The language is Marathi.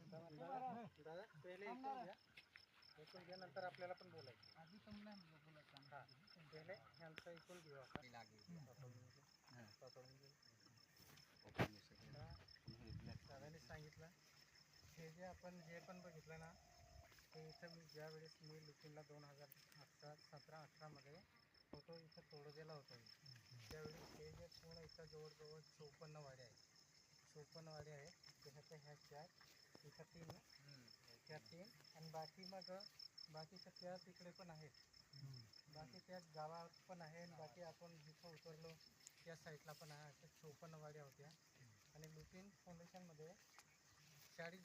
दादा पहिले ऐकून घ्या नंतर आपल्याला पण बोलायचं. आधी तुम्हाला बोलायचं. हां पहिले ह्यांचं ऐकून घेऊ आपण. दादाने सांगितलं हे जे आपण जे पण बघितलं ना ते इथं मी ज्यावेळेस मी लुपिनला 2017-18 फोटो इथं तोडलेला होता त्यावेळेस हे जे पूर्ण इथं जवळजवळ 54 वाड्या आहेत. 54 वाड्या आहेत. त्याच्यातल्या ह्या 4 इथं 3 त्या 3 आणि बाकी मग बाकीच्या त्या तिकडे पण आहेत. बाकी त्या गावात पण आहे आणि बाकी आपण जिथं उतरलो त्या साईडला पण आहे. अशा 54 वाड्या होत्या आणि लुपिन फाउंडेशनमध्ये 40